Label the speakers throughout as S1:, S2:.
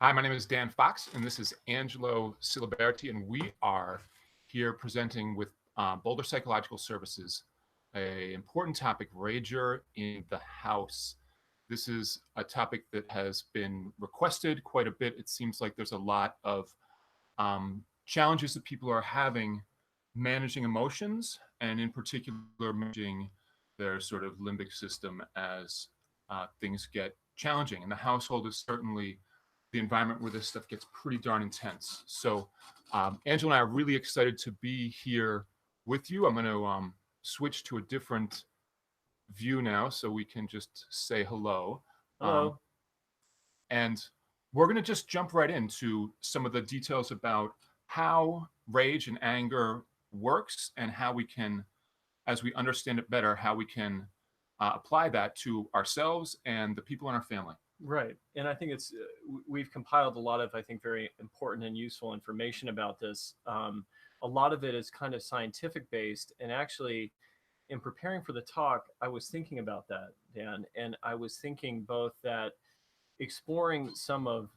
S1: Hi, my name is Dan Fox, and this is Angelo Siliberti, and we are here presenting with Boulder Psychological Services, a important topic, Rager in the House. This is a topic that has been requested quite a bit. It seems like there's a lot of challenges that people are having managing emotions, and in particular, managing their sort of limbic system as things get challenging. And the household is certainly the environment where this stuff gets pretty darn intense. So, Angela and I are really excited to be here with you. I'm going to switch to a different view now so we can just say hello. Um,
S2: Hello.
S1: and we're going to just jump right into some of the details about how rage and anger works and how we can, as we understand it better, how we can apply that to ourselves and the people in our family.
S2: Right. And I think we've compiled a lot of, I think, very important and useful information about this. A lot of it is kind of scientific based. And actually, in preparing for the talk, I was thinking about that, Dan. And I was thinking both that exploring some of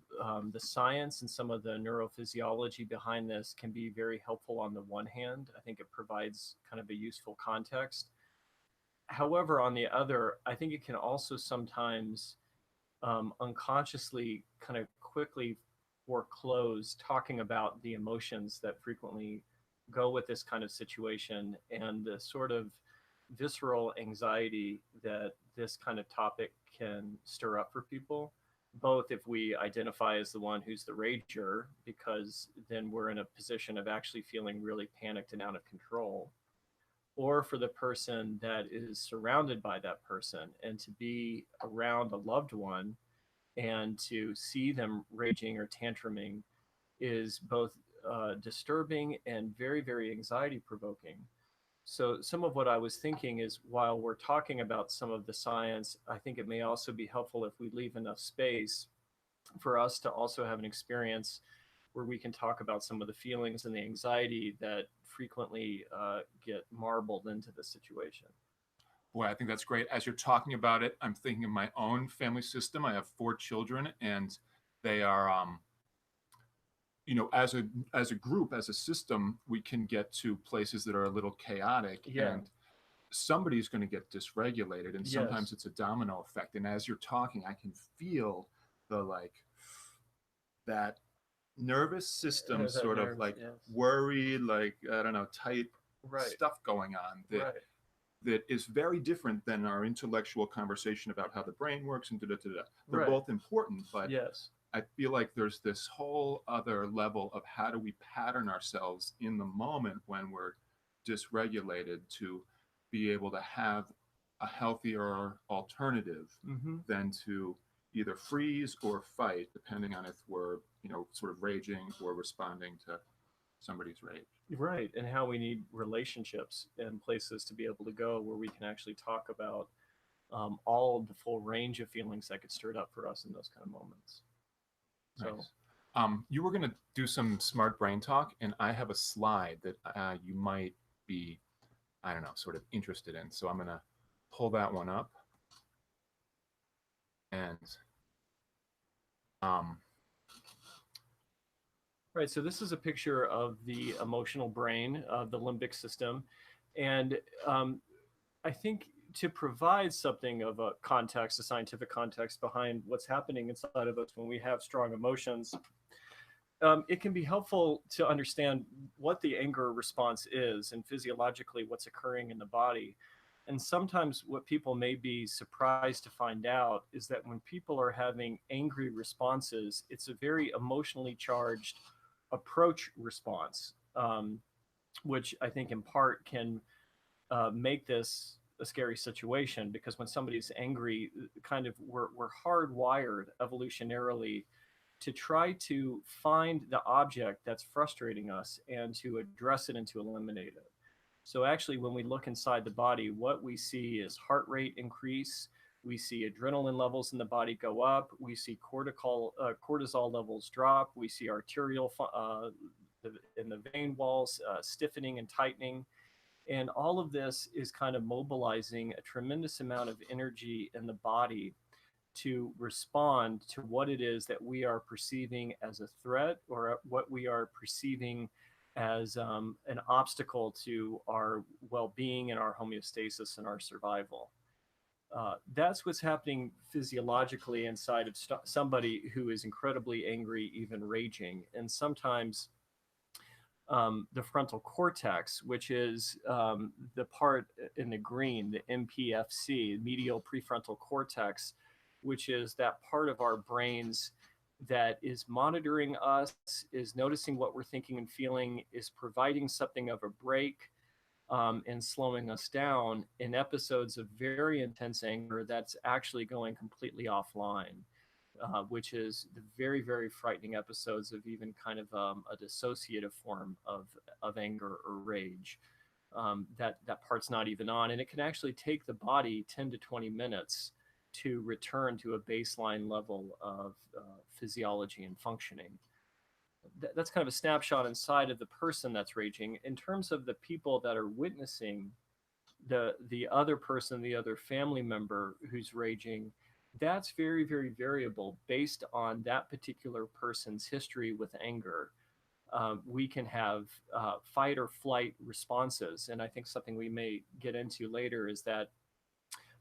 S2: the science and some of the neurophysiology behind this can be very helpful on the one hand. I think it provides kind of a useful context. However, on the other, I think it can also sometimes unconsciously kind of quickly foreclose talking about the emotions that frequently go with this kind of situation and the sort of visceral anxiety that this kind of topic can stir up for people. Both if we identify as the one who's the rager, because then we're in a position of actually feeling really panicked and out of control, or for the person that is surrounded by that person and to be around a loved one and to see them raging or tantruming is both disturbing and very, very anxiety provoking. So, some of what I was thinking is while we're talking about some of the science, I think it may also be helpful if we leave enough space for us to also have an experience where we can talk about some of the feelings and the anxiety that frequently get marbled into the situation.
S1: Boy, I think that's great. As you're talking about it, I'm thinking of my own family system. I have four children, and they are, as a group, as a system, we can get to places that are a little chaotic,
S2: Yeah.
S1: and somebody's going to get dysregulated, and sometimes
S2: Yes.
S1: it's a domino effect. And as you're talking, I can feel the like that nervous system
S2: That
S1: sort of
S2: nerves.
S1: like
S2: Yes.
S1: worried, like I don't know, type
S2: Right.
S1: stuff going on
S2: Right.
S1: that is very different than our intellectual conversation about how the brain works and da da da da. They're
S2: Right.
S1: both important, but
S2: Yes.
S1: I feel like there's this whole other level of how do we pattern ourselves in the moment when we're dysregulated to be able to have a healthier alternative
S2: Mm-hmm.
S1: than to either freeze or fight, depending on if we're, sort of raging or responding to somebody's rage.
S2: Right. And how we need relationships and places to be able to go where we can actually talk about all of the full range of feelings that get stirred up for us in those kind of moments. So,
S1: Nice. You were going to do some smart brain talk, and I have a slide that you might be, I don't know, sort of interested in. So I'm going to pull that one up. And um,
S2: right. So, this is a picture of the emotional brain, of the limbic system. And I think to provide something of a context, a scientific context behind what's happening inside of us when we have strong emotions, it can be helpful to understand what the anger response is and physiologically what's occurring in the body. And sometimes what people may be surprised to find out is that when people are having angry responses, it's a very emotionally charged approach response, which I think in part can make this a scary situation because when somebody's angry, kind of we're hardwired evolutionarily to try to find the object that's frustrating us and to address it and to eliminate it. So actually, when we look inside the body, what we see is heart rate increase. We see adrenaline levels in the body go up. We see cortisol levels drop. We see arterial in the vein walls stiffening and tightening. And all of this is kind of mobilizing a tremendous amount of energy in the body to respond to what it is that we are perceiving as a threat, or what we are perceiving as an obstacle to our well-being and our homeostasis and our survival. That's what's happening physiologically inside of somebody who is incredibly angry, even raging. And sometimes the frontal cortex, which is the part in the green, the MPFC, medial prefrontal cortex, which is that part of our brains that is monitoring us, is noticing what we're thinking and feeling, is providing something of a break, and slowing us down in episodes of very intense anger that's actually going completely offline, which is the very, very frightening episodes of even kind of a dissociative form of anger or rage. That part's not even on, and it can actually take the body 10 to 20 minutes to return to a baseline level of physiology and functioning. That's kind of a snapshot inside of the person that's raging. In terms of the people that are witnessing the other person, the other family member who's raging, that's very, very variable based on that particular person's history with anger. We can have fight or flight responses, and I think something we may get into later is that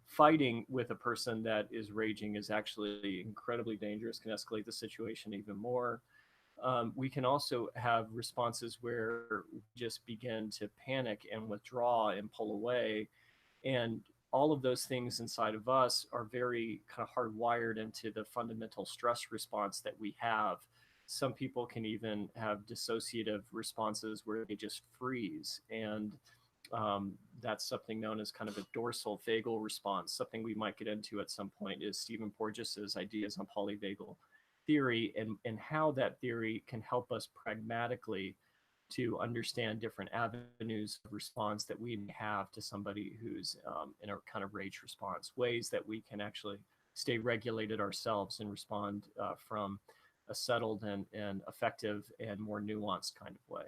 S2: fighting with a person that is raging is actually incredibly dangerous, can escalate the situation even more. We can also have responses where we just begin to panic and withdraw and pull away. And all of those things inside of us are very kind of hardwired into the fundamental stress response that we have. Some people can even have dissociative responses where they just freeze. And that's something known as kind of a dorsal vagal response. Something we might get into at some point is Stephen Porges's ideas on polyvagal theory, and how that theory can help us pragmatically to understand different avenues of response that we have to somebody who's in a kind of rage response, ways that we can actually stay regulated ourselves and respond from a settled and effective and more nuanced kind of way.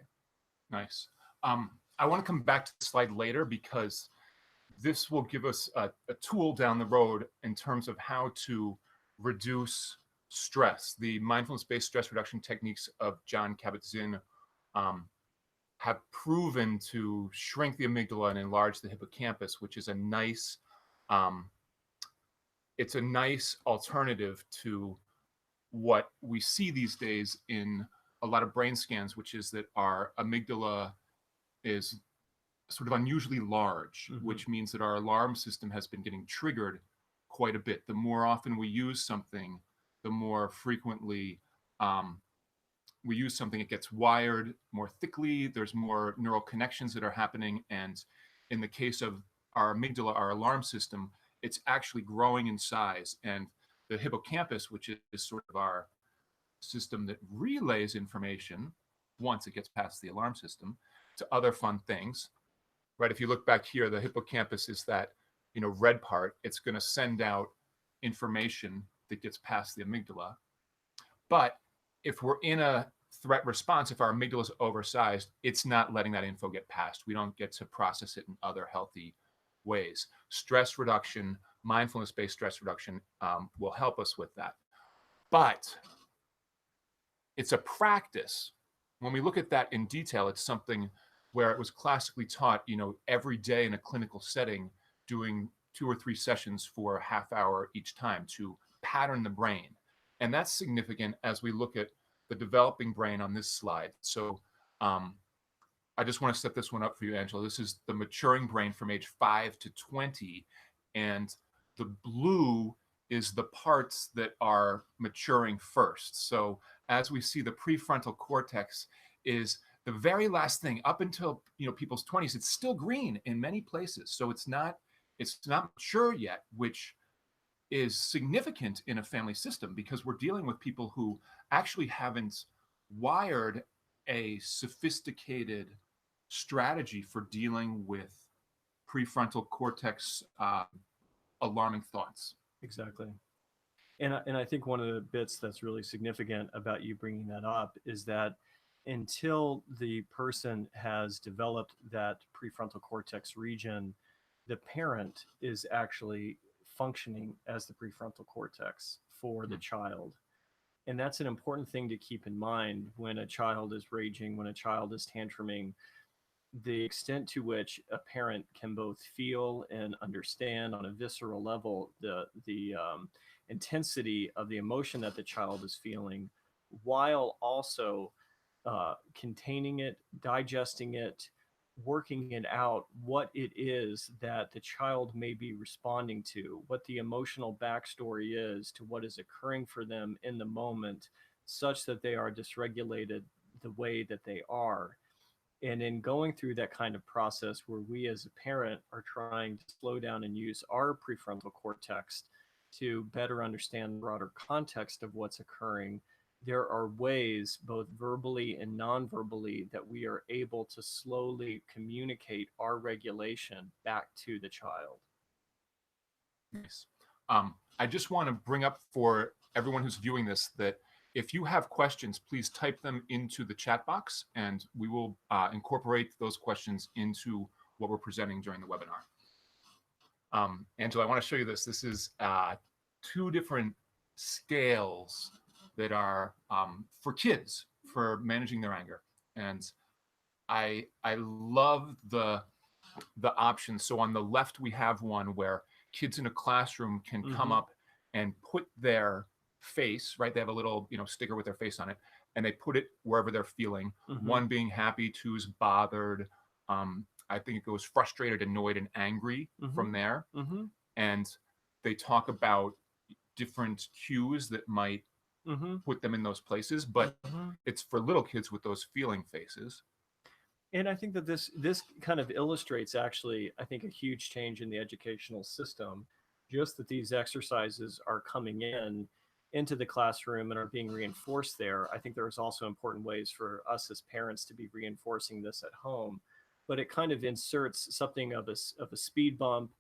S1: Nice. I want to come back to the slide later because this will give us a tool down the road in terms of how to reduce stress. The mindfulness-based stress reduction techniques of John Kabat-Zinn have proven to shrink the amygdala and enlarge the hippocampus, which is a nice, it's a nice alternative to what we see these days in a lot of brain scans, which is that our amygdala is sort of unusually large, which means that our alarm system has been getting triggered quite a bit. The more often we use something, the more frequently we use something, it gets wired more thickly. There's more neural connections that are happening. And in the case of our amygdala, our alarm system, it's actually growing in size. And the hippocampus, which is sort of our system that relays information once it gets past the alarm system to other fun things, right? If you look back here, the hippocampus is that, red part. It's going to send out information that gets past the amygdala. But if we're in a threat response, if our amygdala is oversized, it's not letting that info get past. We don't get to process it in other healthy ways. Stress reduction, mindfulness-based stress reduction will help us with that. But it's a practice. When we look at that in detail, it's something where it was classically taught, every day in a clinical setting, doing 2 or 3 sessions for a half hour each time to pattern the brain. And that's significant as we look at the developing brain on this slide. So I just want to set this one up for you, Angela. This is the maturing brain from age 5 to 20. And the blue is the parts that are maturing first. So as we see, the prefrontal cortex is the very last thing up until people's 20s. It's still green in many places. So it's not mature yet, which is significant in a family system because we're dealing with people who actually haven't wired a sophisticated strategy for dealing with prefrontal cortex alarming thoughts.
S2: Exactly. And I think one of the bits that's really significant about you bringing that up is that until the person has developed that prefrontal cortex region, the parent is actually functioning as the prefrontal cortex for the child. And that's an important thing to keep in mind when a child is raging, when a child is tantruming. The extent to which a parent can both feel and understand on a visceral level the intensity of the emotion that the child is feeling, while also containing it, digesting it, working it out, what it is that the child may be responding to, what the emotional backstory is to what is occurring for them in the moment, such that they are dysregulated the way that they are. And in going through that kind of process where we as a parent are trying to slow down and use our prefrontal cortex to better understand the broader context of what's occurring, there are ways, both verbally and non-verbally, that we are able to slowly communicate our regulation back to the child.
S1: Nice. I just want to bring up for everyone who's viewing this that if you have questions, please type them into the chat box, and we will incorporate those questions into what we're presenting during the webinar. Angela, I want to show you this. This is 2 different scales that are for kids for managing their anger, and I love the options. So on the left, we have one where kids in a classroom can come up and put their face, right? They have a little, sticker with their face on it, and they put it wherever they're feeling. 1 being happy, 2 is bothered. I think it goes frustrated, annoyed, and angry from there. And they talk about different cues that might put them in those places, but it's for little kids with those feeling faces.
S2: And I think that this kind of illustrates, actually, I think, a huge change in the educational system, just that these exercises are coming into the classroom and are being reinforced there. I think there's also important ways for us as parents to be reinforcing this at home, but it kind of inserts something of a speed bump,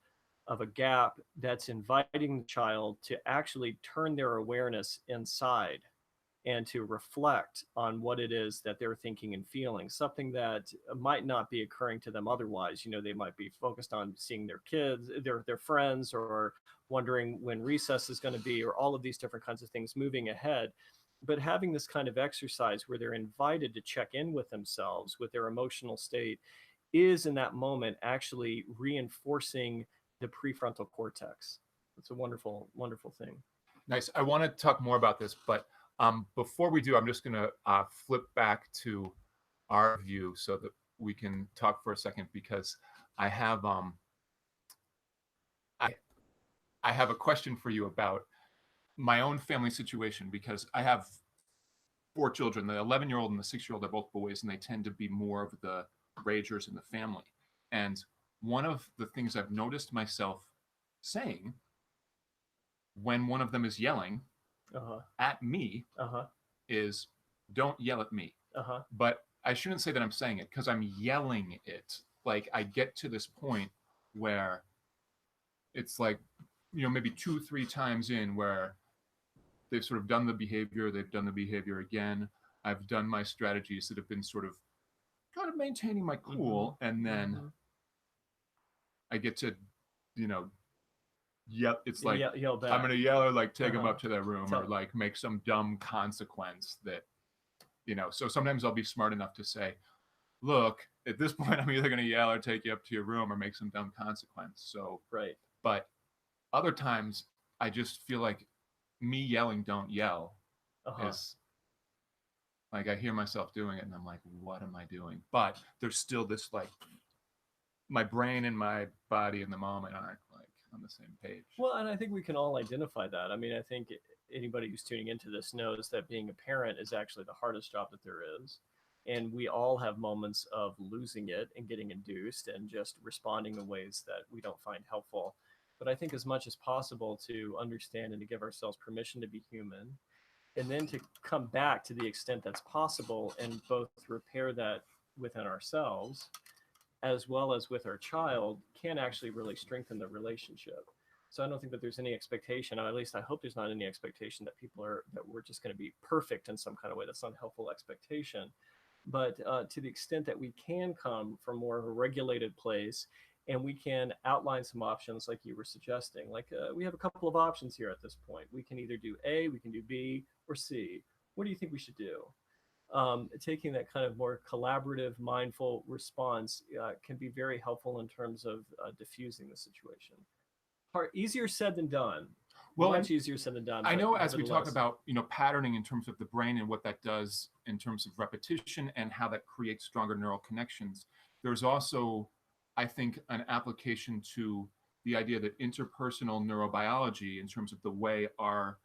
S2: of a gap, that's inviting the child to actually turn their awareness inside and to reflect on what it is that they're thinking and feeling, something that might not be occurring to them otherwise. They might be focused on seeing their kids, their friends, or wondering when recess is going to be, or all of these different kinds of things moving ahead. But having this kind of exercise where they're invited to check in with themselves, with their emotional state, is in that moment actually reinforcing the prefrontal cortex. It's a wonderful, wonderful thing.
S1: Nice. I want to talk more about this, but before we do, I'm just going to flip back to our view so that we can talk for a second, because I have I have a question for you about my own family situation, because I have 4 children. The 11-year-old and the 6-year-old are both boys, and they tend to be more of the ragers in the family. And one of the things I've noticed myself saying when one of them is yelling at me is, "Don't yell at me." But I shouldn't say that I'm saying it, because I'm yelling it. Like, I get to this point where it's like, maybe 2-3 times in where they've sort of done the behavior, they've done the behavior again. I've done my strategies that have been sort of kind of maintaining my cool, and then I get to, yell. It's like,
S2: yell back.
S1: I'm going to yell, or like take them up to their room, or like make some dumb consequence that, so sometimes I'll be smart enough to say, look, at this point, I'm either going to yell or take you up to your room or make some dumb consequence. So,
S2: right.
S1: But other times I just feel like me yelling, "Don't yell," is like, I hear myself doing it and I'm like, what am I doing? But there's still this, like, my brain and my body in the moment aren't like on the same page.
S2: Well, and I think we can all identify that. I mean, I think anybody who's tuning into this knows that being a parent is actually the hardest job that there is. And we all have moments of losing it and getting induced and just responding in ways that we don't find helpful. But I think as much as possible to understand and to give ourselves permission to be human, and then to come back to the extent that's possible and both repair that within ourselves as well as with our child, can actually really strengthen the relationship. So I don't think that there's any expectation, or at least I hope there's not any expectation that that we're just going to be perfect in some kind of way. That's not a helpful expectation. But to the extent that we can come from more of a regulated place and we can outline some options like you were suggesting. Like we have a couple of options here at this point. We can either do A, we can do B, or C. What do you think we should do? Taking that kind of more collaborative, mindful response can be very helpful in terms of diffusing the situation. Easier said than done.
S1: Well,
S2: Much easier said than done.
S1: I
S2: But
S1: know as we talk
S2: nevertheless,
S1: about, patterning in terms of the brain and what that does in terms of repetition and how that creates stronger neural connections, there's also, I think, an application to the idea that interpersonal neurobiology, in terms of the way our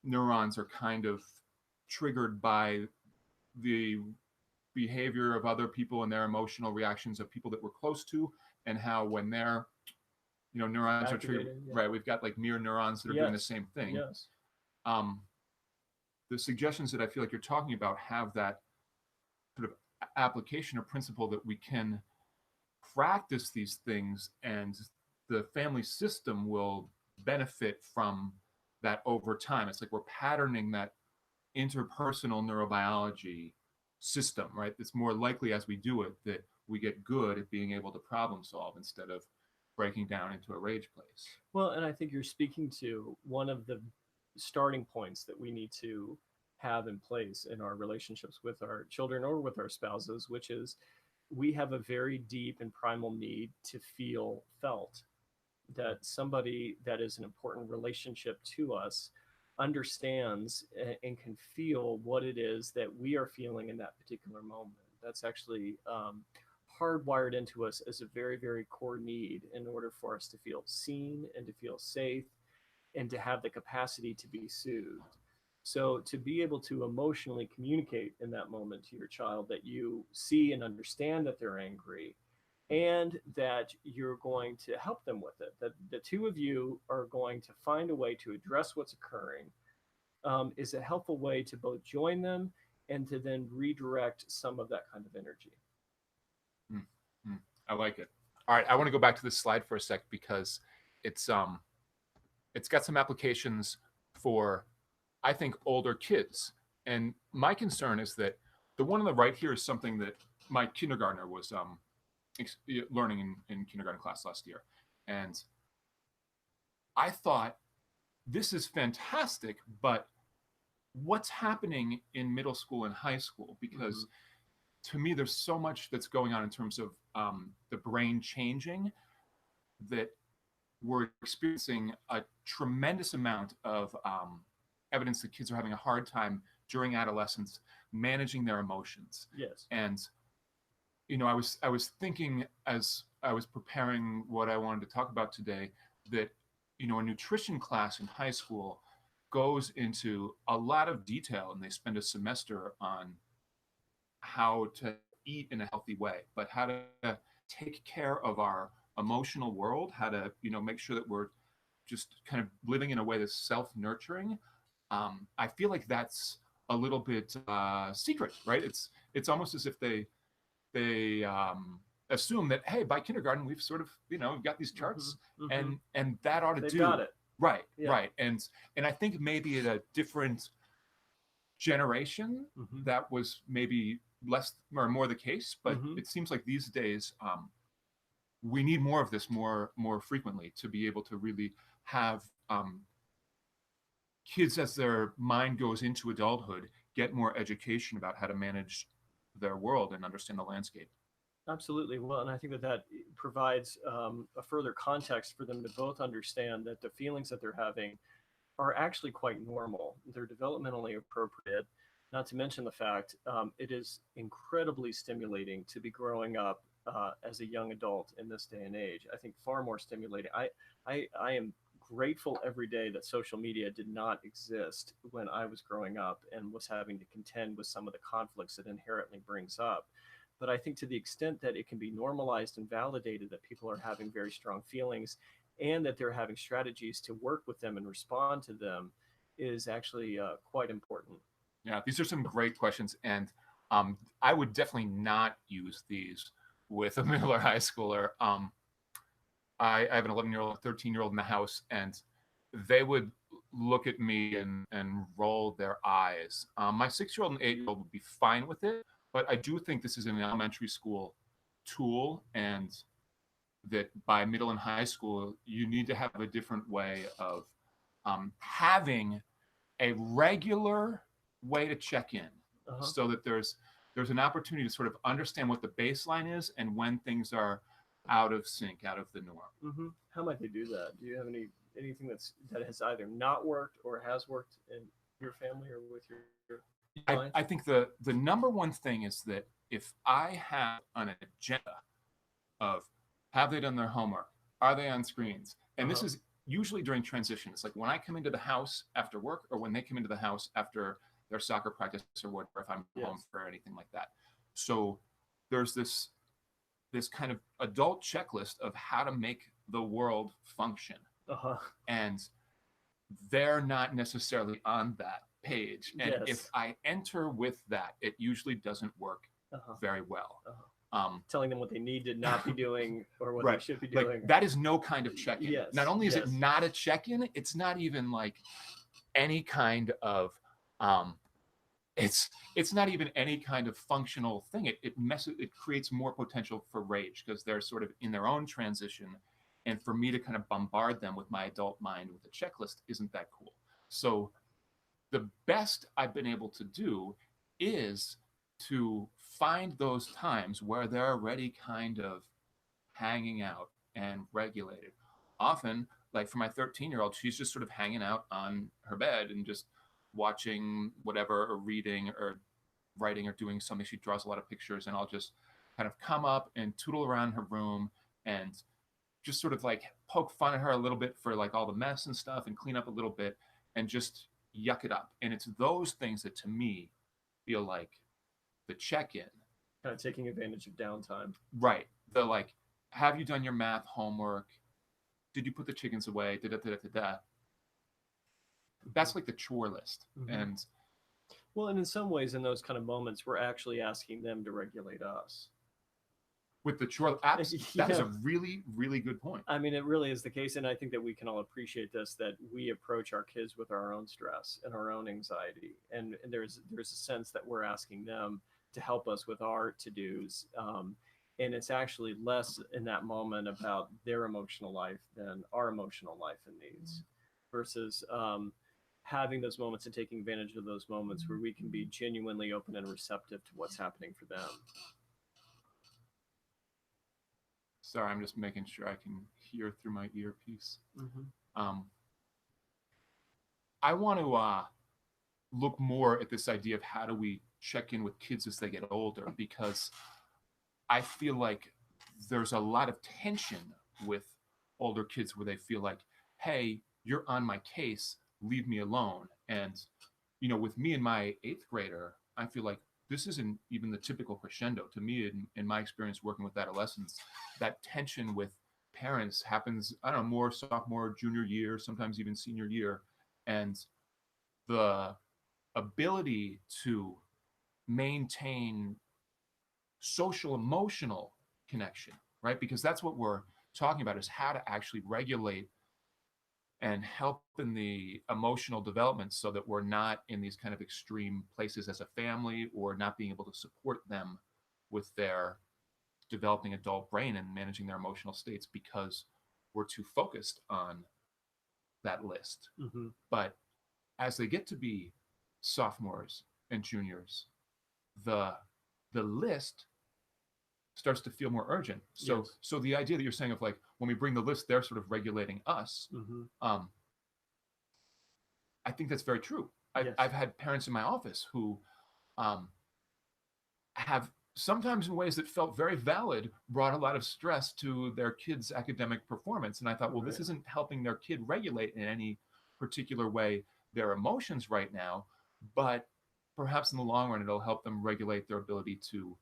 S1: neurons are kind of triggered by the behavior of other people and their emotional reactions of people that we're close to, and how when their neurons are triggered,
S2: activated. Yeah.
S1: right, we've got like mirror neurons that are doing the same thing.
S2: Yes.
S1: um, the suggestions that I feel like you're talking about have that sort of application or principle that we can practice these things, and the family system will benefit from that over time. It's like we're patterning that interpersonal neurobiology system, right? It's more likely as we do it that we get good at being able to problem solve instead of breaking down into a rage place.
S2: Well, and I think you're speaking to one of the starting points that we need to have in place in our relationships with our children or with our spouses, which is we have a very deep and primal need to feel felt, that somebody that is an important relationship to us understands and can feel what it is that we are feeling in that particular moment. That's actually hardwired into us as a very, very core need in order for us to feel seen and to feel safe and to have the capacity to be soothed. So, to be able to emotionally communicate in that moment to your child that you see and understand that they're angry and that you're going to help them with it, that the two of you are going to find a way to address what's occurring, is a helpful way to both join them and to then redirect some of that kind of energy.
S1: Mm-hmm. I like it. All right, I want to go back to this slide for a sec because it's got some applications for, I think, older kids. And my concern is that the one on the right here is something that my kindergartner was learning in kindergarten class last year. And I thought, this is fantastic, but what's happening in middle school and high school? Because to me, there's so much that's going on in terms of the brain changing, that we're experiencing a tremendous amount of evidence that kids are having a hard time during adolescence managing their emotions.
S2: Yes.
S1: And I was thinking as I was preparing what I wanted to talk about today that a nutrition class in high school goes into a lot of detail, and they spend a semester on how to eat in a healthy way, but how to take care of our emotional world, how to make sure that we're just kind of living in a way that's self-nurturing. I feel like that's a little bit secret, right? It's almost as if they assume that, hey, by kindergarten we've sort of we've got these charts, and that ought to
S2: They've
S1: do
S2: got it.
S1: Right.
S2: Yeah.
S1: Right. And I think maybe at a different generation that was maybe less or more the case, but it seems like these days we need more of this more frequently to be able to really have kids, as their mind goes into adulthood, get more education about how to manage their world and understand the landscape.
S2: Absolutely. Well, and I think that provides a further context for them to both understand that the feelings that they're having are actually quite normal. They're developmentally appropriate, not to mention the fact it is incredibly stimulating to be growing up as a young adult in this day and age. I think far more stimulating. I am grateful every day that social media did not exist when I was growing up and was having to contend with some of the conflicts it inherently brings up. But I think to the extent that it can be normalized and validated that people are having very strong feelings and that they're having strategies to work with them and respond to them is actually quite important.
S1: Yeah, these are some great questions. And I would definitely not use these with a middle or high schooler. I have an 11-year-old, 13-year-old in the house, and they would look at me and roll their eyes. My 6-year-old and 8-year-old would be fine with it, but I do think this is an elementary school tool, and that by middle and high school, you need to have a different way of having a regular way to check in, so that there's an opportunity to sort of understand what the baseline is and when things are out of sync, out of the norm.
S2: How might they do that? Do you have anything that has either not worked or has worked in your family or with your clients?
S1: I think the number one thing is that if I have an agenda of have they done their homework, are they on screens, and this is usually during transition. It's like when I come into the house after work, or when they come into the house after their soccer practice, or whatever, if I'm home for anything like that. So there's this kind of adult checklist of how to make the world function, and they're not necessarily on that page. And if I enter with that, it usually doesn't work very well.
S2: Telling them what they need to not be doing or what they should be doing.
S1: Like, that is no kind of check-in. Not only is it not a check-in, it's not even like any kind of it's not even any kind of functional thing. It creates more potential for rage, because they're sort of in their own transition, and for me to kind of bombard them with my adult mind with a checklist isn't that cool. So the best I've been able to do is to find those times where they're already kind of hanging out and regulated. Often, like for my 13-year-old, she's just sort of hanging out on her bed and just watching whatever, or reading or writing or doing something. She draws a lot of pictures, and I'll just kind of come up and tootle around her room and just sort of like poke fun at her a little bit for like all the mess and stuff, and clean up a little bit and just yuck it up. And it's those things that to me feel like the check-in.
S2: Kind of taking advantage of downtime.
S1: Right. The like, have you done your math homework? Did you put the chickens away? Da-da-da-da-da. That's like the chore list. And
S2: well, and in some ways, in those kind of moments, we're actually asking them to regulate us.
S1: With the chore, that is a really, really good point.
S2: I mean, it really is the case, and I think that we can all appreciate this, that we approach our kids with our own stress and our own anxiety, and there's a sense that we're asking them to help us with our to-dos, and it's actually less in that moment about their emotional life than our emotional life and needs, versus having those moments and taking advantage of those moments where we can be genuinely open and receptive to what's happening for them.
S1: Sorry, I'm just making sure I can hear through my earpiece. I want to look more at this idea of how do we check in with kids as they get older, because I feel like there's a lot of tension with older kids where they feel like, hey, you're on my case, leave me alone. And, you know, with me and my 8th grader, I feel like this isn't even the typical crescendo. To me, in my experience working with adolescents, that tension with parents happens, I don't know, more sophomore, junior year, sometimes even senior year. And the ability to maintain social emotional connection, right? Because that's what we're talking about, is how to actually regulate and help in the emotional development, so that we're not in these kind of extreme places as a family, or not being able to support them with their developing adult brain and managing their emotional states, because we're too focused on that list. But as they get to be sophomores and juniors, the list starts to feel more urgent. So so the idea that you're saying of like, when we bring the list, they're sort of regulating us. I think that's very true. I've had parents in my office who have, sometimes in ways that felt very valid, brought a lot of stress to their kids' academic performance. And I thought, well, this isn't helping their kid regulate in any particular way their emotions right now, but perhaps in the long run, it'll help them regulate their ability to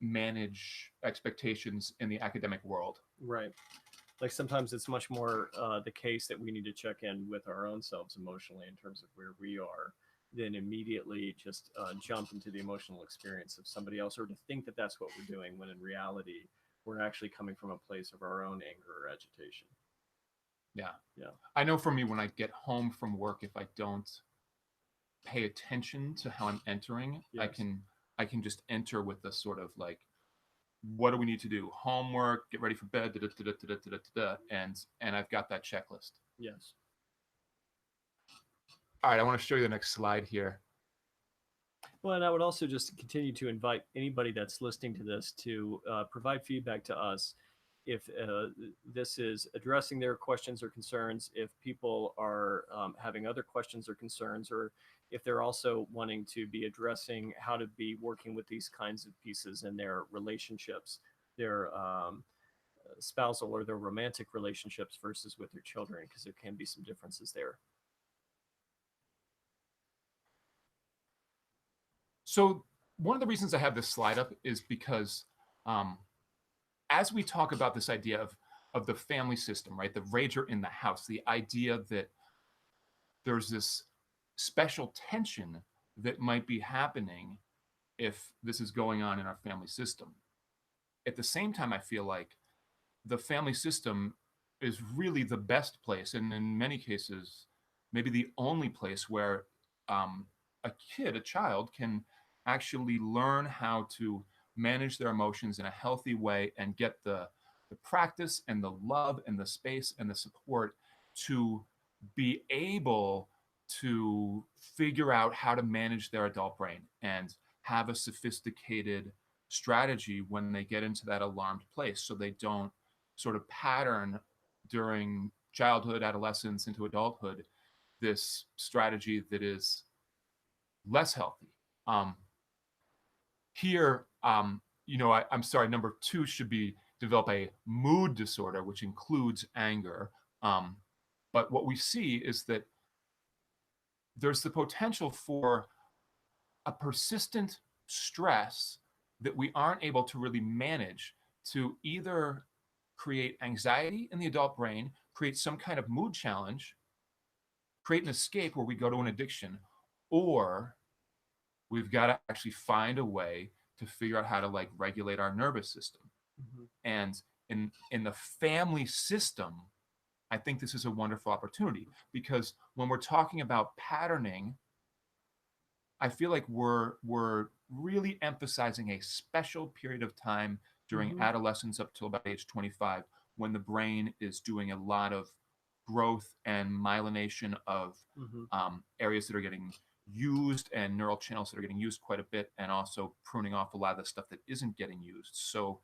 S1: manage expectations in the academic world.
S2: Right. Like sometimes it's much more the case that we need to check in with our own selves emotionally in terms of where we are, than immediately just jump into the emotional experience of somebody else, or to think that that's what we're doing, when in reality, we're actually coming from a place of our own anger or agitation.
S1: Yeah. I know for me, when I get home from work, if I don't pay attention to how I'm entering, I can just enter with a sort of like what do we need to do? Homework, get ready for bed, da, da, da, da, da, da, da, and I've got that checklist.
S2: Yes.
S1: All right, I want to show you the next slide here.
S2: Well, and I would also just continue to invite anybody that's listening to this to provide feedback to us if this is addressing their questions or concerns, if people are having other questions or concerns, or if they're also wanting to be addressing how to be working with these kinds of pieces in their relationships, their spousal or their romantic relationships versus with their children, because there can be some differences there.
S1: So one of the reasons I have this slide up is because as we talk about this idea of the family system, right, the rager in the house, the idea that there's this special tension that might be happening if this is going on in our family system. At the same time, I feel like the family system is really the best place, and in many cases, maybe the only place where a kid, a child, can actually learn how to manage their emotions in a healthy way and get the practice and the love and the space and the support to be able to figure out how to manage their adult brain and have a sophisticated strategy when they get into that alarmed place so they don't sort of pattern during childhood, adolescence, into adulthood this strategy that is less healthy. Here, I'm sorry, number two should be develop a mood disorder, which includes anger. But what we see is that there's the potential for a persistent stress that we aren't able to really manage to either create anxiety in the adult brain, create some kind of mood challenge, create an escape where we go to an addiction, or we've got to actually find a way to figure out how to like regulate our nervous system.
S2: Mm-hmm.
S1: And in the family system, I think this is a wonderful opportunity because when we're talking about patterning, I feel like we're really emphasizing a special period of time during
S2: Mm-hmm.
S1: adolescence up till about age 25 when the brain is doing a lot of growth and myelination of
S2: Mm-hmm.
S1: areas that are getting used and neural channels that are getting used quite a bit, and also pruning off a lot of the stuff that isn't getting used. So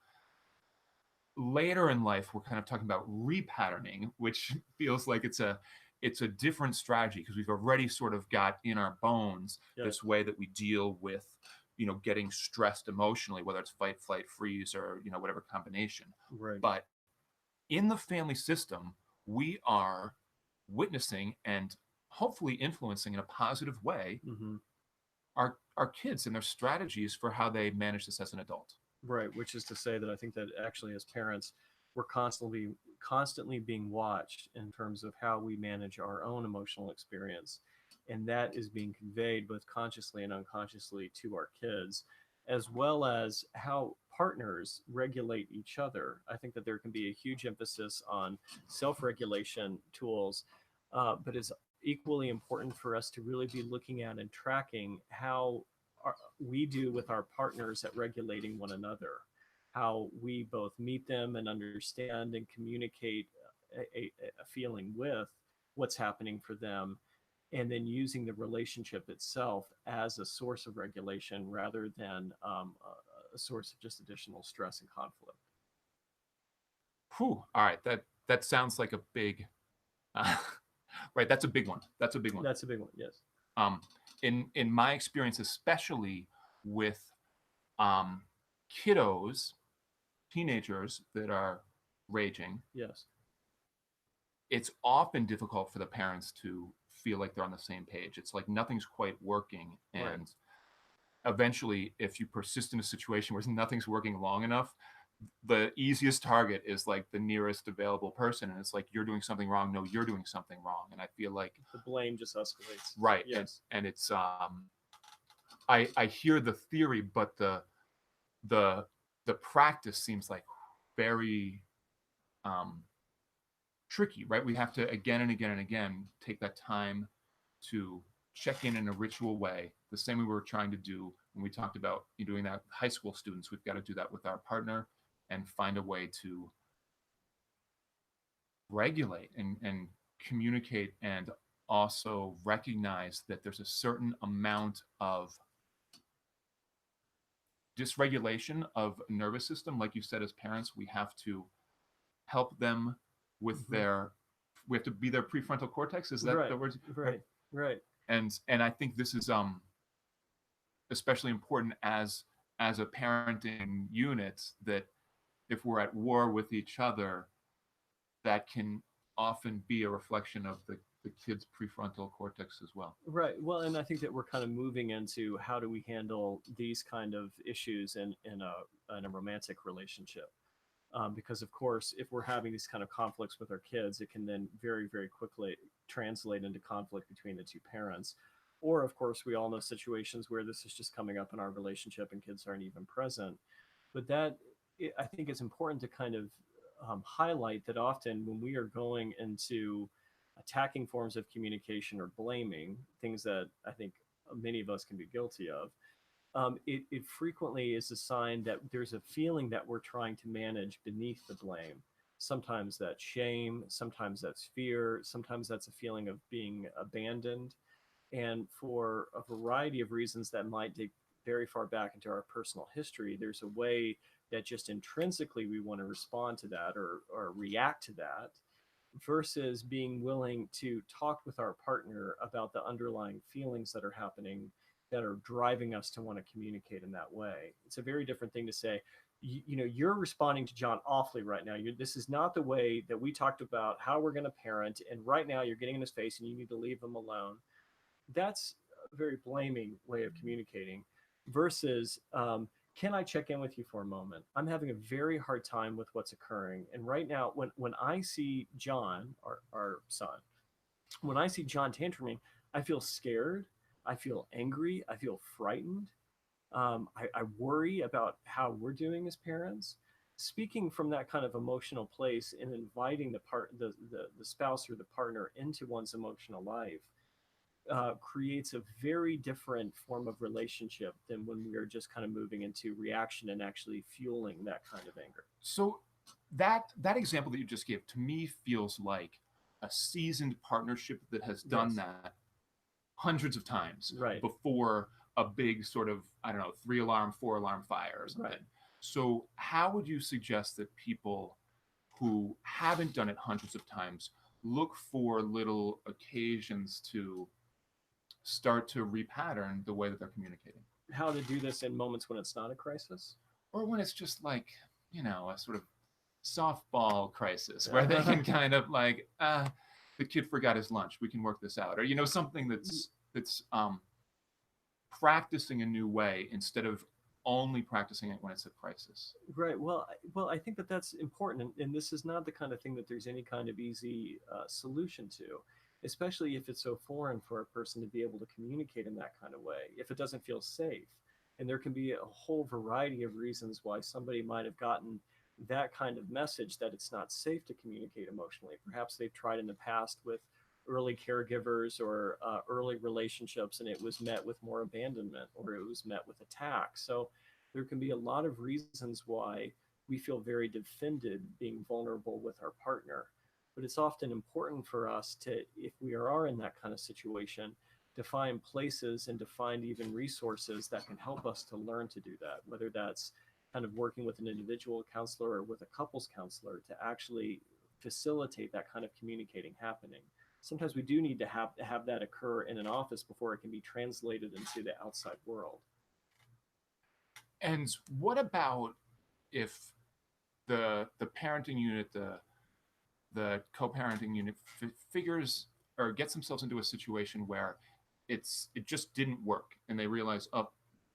S1: later in life, we're kind of talking about repatterning, which feels like it's a different strategy because we've already sort of got in our bones
S2: Yes.
S1: this way that we deal with getting stressed emotionally, whether it's fight, flight, freeze, or whatever combination.
S2: Right.
S1: But in the family system, we are witnessing and hopefully influencing in a positive way
S2: Mm-hmm.
S1: our kids and their strategies for how they manage this as an adult.
S2: Right, which is to say that I think that actually as parents, we're constantly being watched in terms of how we manage our own emotional experience. And that is being conveyed both consciously and unconsciously to our kids, as well as how partners regulate each other. I think that there can be a huge emphasis on self-regulation tools, but it's equally important for us to really be looking at and tracking how we do with our partners at regulating one another, how we both meet them and understand and communicate a feeling with what's happening for them, and then using the relationship itself as a source of regulation rather than a source of just additional stress and conflict.
S1: Whew. All right, that sounds like a big, uh, right? That's a big one. That's a big one.
S2: That's a big one. Yes.
S1: In my experience, especially with kiddos, teenagers that are raging,
S2: Yes.
S1: it's often difficult for the parents to feel like they're on the same page. It's like nothing's quite working, and
S2: Right.
S1: eventually, if you persist in a situation where nothing's working long enough, the easiest target is like the nearest available person, and it's like you're doing something wrong. No, you're doing something wrong, and I feel like
S2: The blame just escalates.
S1: right,
S2: Yes.
S1: and it's I hear the theory, but the the practice seems like very um, tricky, right? We have to again and again and again take that time to check in a ritual way, the same way we were trying to do when we talked about doing that with high school students. We've got to do that with our partner and find a way to regulate and communicate, and also recognize that there's a certain amount of dysregulation of nervous system. Like you said, as parents, we have to help them with their, we have to be their prefrontal cortex. Is that
S2: Right,
S1: the word?
S2: right.
S1: And I think this is especially important as a parenting unit, that if we're at war with each other, that can often be a reflection of the kid's prefrontal cortex as well.
S2: Right. Well, and I think that we're kind of moving into how do we handle these kind of issues in a romantic relationship. Because of course, if we're having these kind of conflicts with our kids, it can then very, very quickly translate into conflict between the two parents. Or of course, we all know situations where this is just coming up in our relationship and kids aren't even present. But I think it's important to kind of highlight that often when we are going into attacking forms of communication or blaming, things that I think many of us can be guilty of, it frequently is a sign that there's a feeling that we're trying to manage beneath the blame. Sometimes that's shame, sometimes that's fear, sometimes that's a feeling of being abandoned. And for a variety of reasons that might dig very far back into our personal history, there's a way that just intrinsically we want to respond to that or react to that versus being willing to talk with our partner about the underlying feelings that are happening that are driving us to want to communicate in that way. It's a very different thing to say, you're responding to John awfully right now. This is not the way that we talked about how we're going to parent. And right now you're getting in his face and you need to leave him alone. That's a very blaming way of communicating versus, can I check in with you for a moment? I'm having a very hard time with what's occurring. And right now, when I see John, our son, when I see John tantruming, I feel scared. I feel angry. I feel frightened. I worry about how we're doing as parents. Speaking from that kind of emotional place and inviting the spouse or the partner into one's emotional life creates a very different form of relationship than when we are just kind of moving into reaction and actually fueling that kind of anger.
S1: So that example that you just gave to me feels like a seasoned partnership that has done
S2: Yes.
S1: that hundreds of times
S2: Right.
S1: before a big sort of, I don't know, 3 alarm, 4 alarm fire or something.
S2: Right.
S1: So how would you suggest that people who haven't done it hundreds of times look for little occasions to start to repattern the way that they're communicating?
S2: How to do this in moments when it's not a crisis?
S1: Or when it's just like, a sort of softball crisis where they can kind of like, the kid forgot his lunch, we can work this out, or something that's practicing a new way instead of only practicing it when it's a crisis.
S2: Right. Well, I think that that's important, and this is not the kind of thing that there's any kind of easy solution to, especially if it's so foreign for a person to be able to communicate in that kind of way. If it doesn't feel safe, and there can be a whole variety of reasons why somebody might have gotten that kind of message that it's not safe to communicate emotionally. Perhaps they've tried in the past with early caregivers or early relationships, and it was met with more abandonment or it was met with attack. So there can be a lot of reasons why we feel very defended being vulnerable with our partner. But it's often important for us to, if we are in that kind of situation, to find places and to find even resources that can help us to learn to do that, whether that's kind of working with an individual counselor or with a couples counselor to actually facilitate that kind of communicating happening. Sometimes we do need to have that occur in an office before it can be translated into the outside world.
S1: And what about if the parenting unit, the co-parenting unit figures or gets themselves into a situation where it just didn't work, and they realize, oh,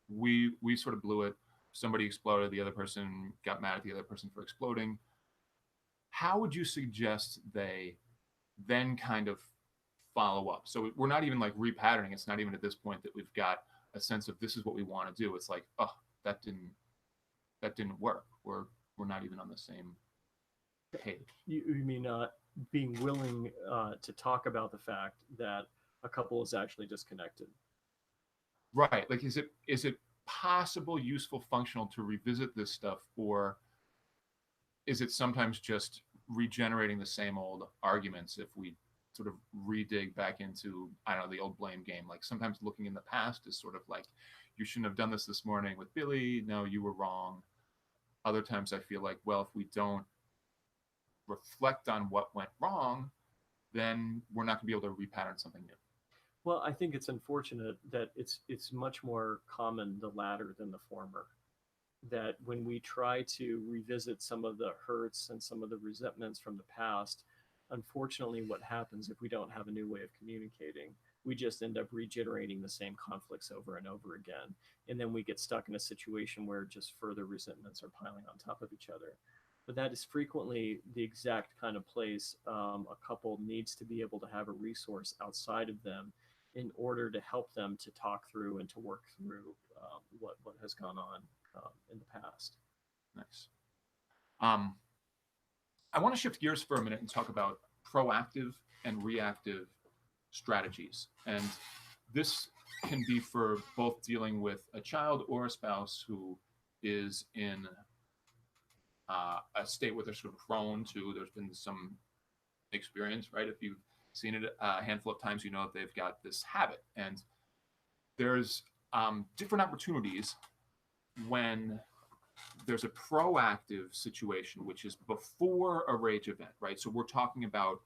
S1: we sort of blew it. Somebody exploded. The other person got mad at the other person for exploding. How would you suggest they then kind of follow up? So we're not even like repatterning. It's not even at this point that we've got a sense of this is what we want to do. It's like, oh, that didn't work. We're not even on the same page.
S2: You mean being willing to talk about the fact that a couple is actually disconnected.
S1: Right. Like, is it possible, useful, functional to revisit this stuff, or is it sometimes just regenerating the same old arguments if we sort of redig back into, I don't know, the old blame game? Like, sometimes looking in the past is sort of like, you shouldn't have done this morning with Billy. No, you were wrong. Other times I feel like, well, if we don't reflect on what went wrong, then we're not going to be able to repattern something new.
S2: Well, I think it's unfortunate that it's much more common the latter than the former. That when we try to revisit some of the hurts and some of the resentments from the past, unfortunately, what happens if we don't have a new way of communicating, we just end up regenerating the same conflicts over and over again. And then we get stuck in a situation where just further resentments are piling on top of each other. But that is frequently the exact kind of place a couple needs to be able to have a resource outside of them in order to help them to talk through and to work through what has gone on in the past.
S1: Nice. I want to shift gears for a minute and talk about proactive and reactive strategies. And this can be for both dealing with a child or a spouse who is in a state where they're sort of prone to, there's been some experience, right? If you've seen it a handful of times, you know that they've got this habit. And there's different opportunities when there's a proactive situation, which is before a rage event, right? So we're talking about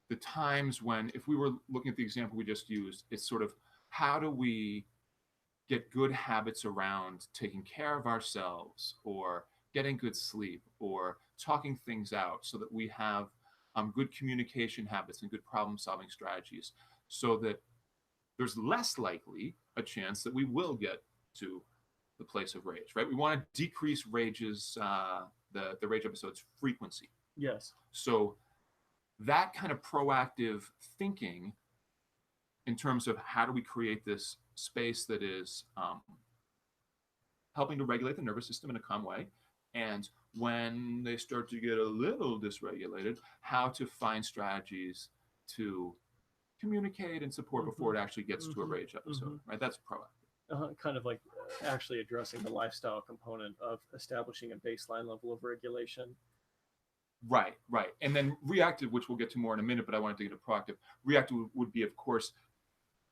S1: the times when, if we were looking at the example we just used, it's sort of, how do we get good habits around taking care of ourselves, or getting good sleep, or talking things out, so that we have good communication habits and good problem solving strategies, so that there's less likely a chance that we will get to the place of rage, right? We want to decrease rages, the rage episodes frequency.
S2: Yes.
S1: So that kind of proactive thinking in terms of how do we create this space that is helping to regulate the nervous system in a calm way, and when they start to get a little dysregulated, how to find strategies to communicate and support before it actually gets to a rage episode, right? That's proactive.
S2: Kind of like actually addressing the lifestyle component of establishing a baseline level of regulation.
S1: Right. And then reactive, which we'll get to more in a minute, but I wanted to get to proactive. Reactive would be, of course,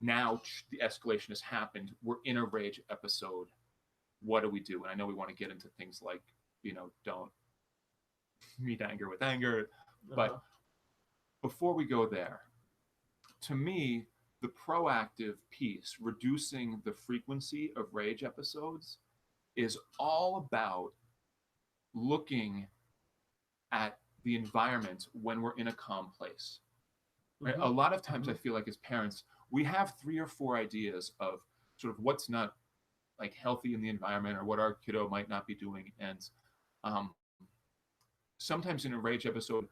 S1: now the escalation has happened. We're in a rage episode. What do we do? And I know we want to get into things like, don't meet anger with anger. But before we go there, to me, the proactive piece, reducing the frequency of rage episodes, is all about looking at the environment when we're in a calm place. Right? A lot of times I feel like as parents, we have 3 or 4 ideas of sort of what's not like healthy in the environment, or what our kiddo might not be doing. And sometimes in a rage episode,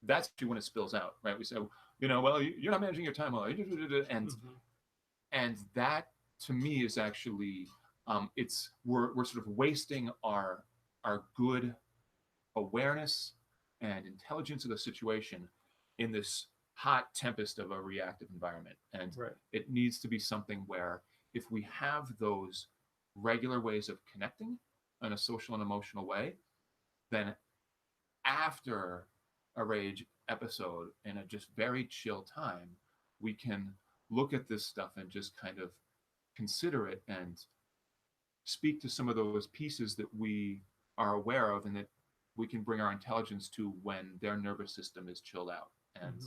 S1: that's actually when it spills out, right? We say, well, you're not managing your time well, and that to me is actually we're sort of wasting our good awareness and intelligence of the situation in this hot tempest of a reactive environment. And it needs to be something where, if we have those regular ways of connecting in a social and emotional way, then after a rage episode in a just very chill time, we can look at this stuff and just kind of consider it and speak to some of those pieces that we are aware of and that we can bring our intelligence to when their nervous system is chilled out. And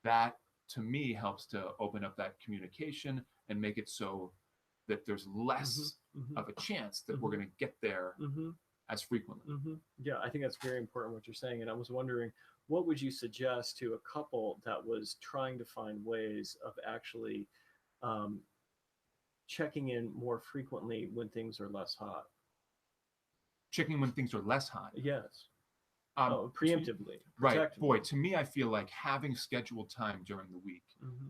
S1: that, to me, helps to open up that communication and make it so that there's less of a chance that we're going to get there as frequently.
S2: Yeah, I think that's very important what you're saying. And I was wondering, what would you suggest to a couple that was trying to find ways of actually checking in more frequently when things are less hot?
S1: Checking when things are less hot?
S2: Yes. Preemptively.
S1: Right. Boy, to me, I feel like having scheduled time during the week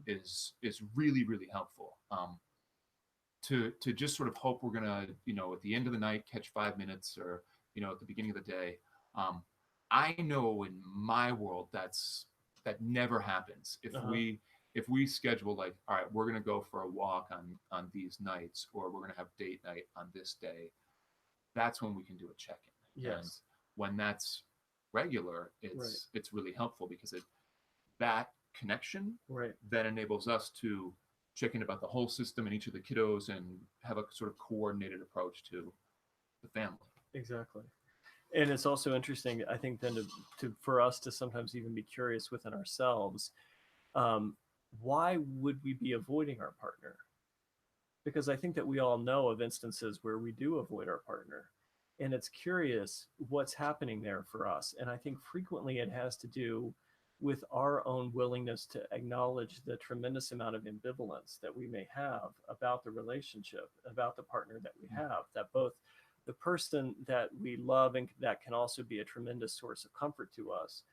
S1: is really, really helpful. To just sort of hope we're gonna, at the end of the night catch 5 minutes, or at the beginning of the day. I know in my world that's that never happens.
S2: Uh-huh.
S1: If we schedule like, all right, we're going to go for a walk on these nights, or we're going to have date night on this day, that's when we can do a check-in. And
S2: Yes.
S1: when that's regular,
S2: Right.
S1: it's really helpful because that connection
S2: Right.
S1: then enables us to check in about the whole system and each of the kiddos and have a sort of coordinated approach to the family.
S2: Exactly. And it's also interesting, I think, then to for us to sometimes even be curious within ourselves, um, why would we be avoiding our partner? Because I think that we all know of instances where we do avoid our partner. And it's curious what's happening there for us. And I think frequently it has to do with our own willingness to acknowledge the tremendous amount of ambivalence that we may have about the relationship, about the partner that we have, that both the person that we love and that can also be a tremendous source of comfort to us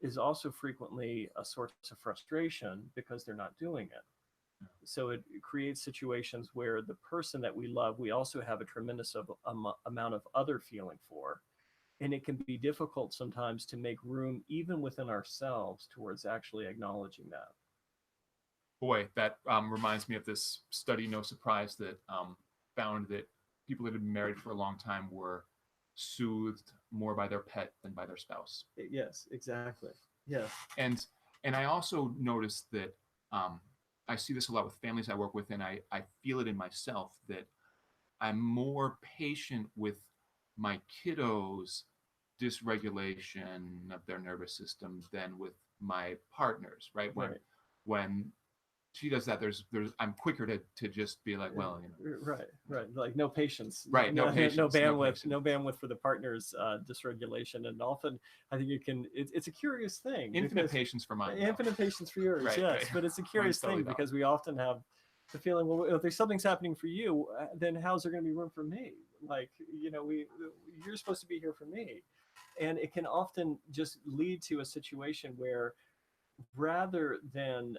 S2: is also frequently a source of frustration because they're not doing it. So it creates situations where the person that we love, we also have a tremendous amount of other feeling for. And it can be difficult sometimes to make room, even within ourselves, towards actually acknowledging that.
S1: Boy, that reminds me of this study, no surprise, that found that people that had been married for a long time were soothed more by their pet than by their spouse.
S2: Yes, exactly. Yes.
S1: And I also noticed that I see this a lot with families I work with, and I feel it in myself that I'm more patient with my kiddos' dysregulation of their nervous system than with my partners, right?
S2: Right.
S1: When she does that, there's I'm quicker to just be like, well,
S2: Right. Like no patience,
S1: right, no patience, no
S2: bandwidth,
S1: patience.
S2: no bandwidth for the partner's dysregulation. And often, I think it's a curious thing.
S1: Infinite patience for mine.
S2: Infinite patience for yours,
S1: right,
S2: yes.
S1: right.
S2: But it's a curious
S1: totally
S2: thing because we often have the feeling, well, if there's something's happening for you, then how's there going to be room for me? Like, you're supposed to be here for me. And it can often just lead to a situation where rather than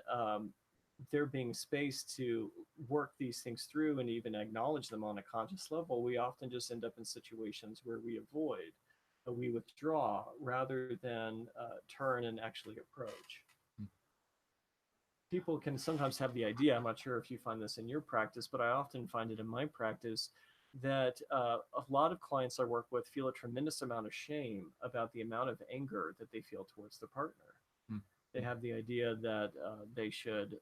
S2: there being space to work these things through and even acknowledge them on a conscious level, we often just end up in situations where we avoid, we withdraw rather than turn and actually approach. People can sometimes have the idea, I'm not sure if you find this in your practice, but I often find it in my practice that a lot of clients I work with feel a tremendous amount of shame about the amount of anger that they feel towards their partner. They have the idea that they should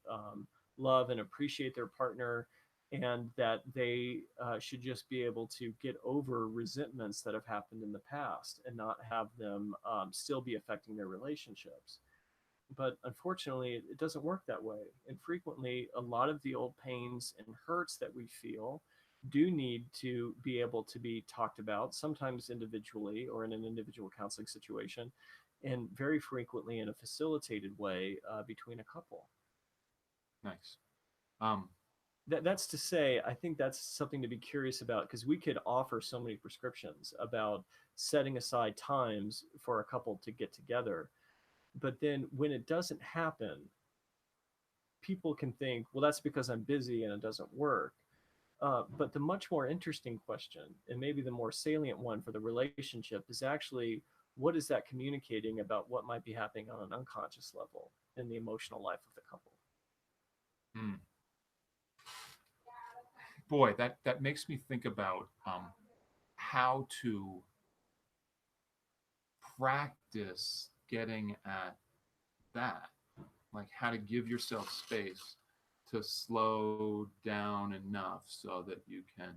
S2: love and appreciate their partner, and that they should just be able to get over resentments that have happened in the past and not have them still be affecting their relationships. But unfortunately, it doesn't work that way. And frequently, a lot of the old pains and hurts that we feel do need to be able to be talked about, sometimes individually or in an individual counseling situation, and very frequently in a facilitated way between a couple.
S1: Nice.
S2: That's to say, I think that's something to be curious about, because we could offer so many prescriptions about setting aside times for a couple to get together. But then when it doesn't happen, people can think, well, that's because I'm busy and it doesn't work. But the much more interesting question, and maybe the more salient one for the relationship, is actually what is that communicating about what might be happening on an unconscious level in the emotional life of the couple?
S1: Boy, that makes me think about how to practice getting at that, like how to give yourself space to slow down enough so that you can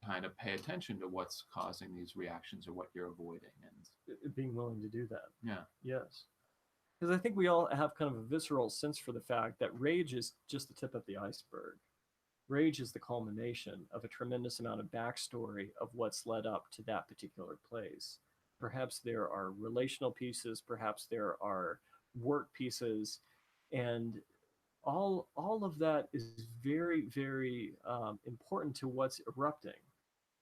S1: kind of pay attention to what's causing these reactions or what you're avoiding. And
S2: being willing to do that.
S1: yeah.
S2: Yes. Because I think we all have kind of a visceral sense for the fact that rage is just the tip of the iceberg. Rage is the culmination of a tremendous amount of backstory of what's led up to that particular place. Perhaps there are relational pieces, perhaps there are work pieces, and all of that is very, very important to what's erupting.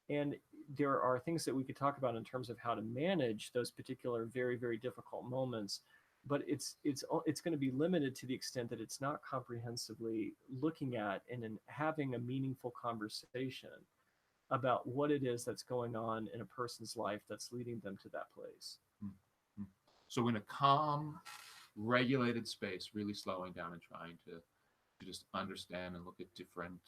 S2: And there are things that we could talk about in terms of how to manage those particular very, very difficult moments, but it's going to be limited to the extent that it's not comprehensively looking at and having a meaningful conversation about what it is that's going on in a person's life that's leading them to that place.
S1: So in a calm, regulated space, really slowing down and trying to just understand and look at different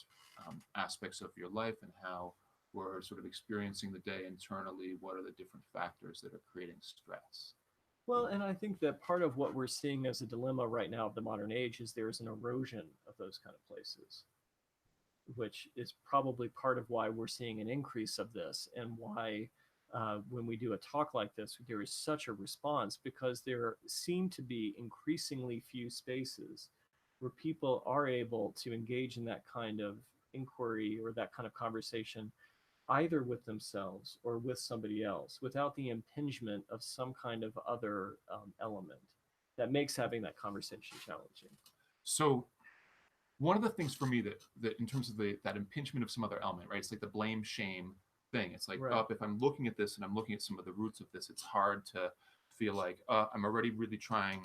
S1: aspects of your life and how we're sort of experiencing the day internally. What are the different factors that are creating stress?
S2: Well, and I think that part of what we're seeing as a dilemma right now of the modern age is there's an erosion of those kind of places, which is probably part of why we're seeing an increase of this and why when we do a talk like this, there is such a response because there seem to be increasingly few spaces where people are able to engage in that kind of inquiry or that kind of conversation either with themselves or with somebody else without the impingement of some kind of other element that makes having that conversation challenging.
S1: So one of the things for me that in terms of that impingement of some other element, right? It's like the blame shame thing. It's like,
S2: Right.
S1: oh, if I'm looking at this and I'm looking at some of the roots of this, it's hard to feel like I'm already really trying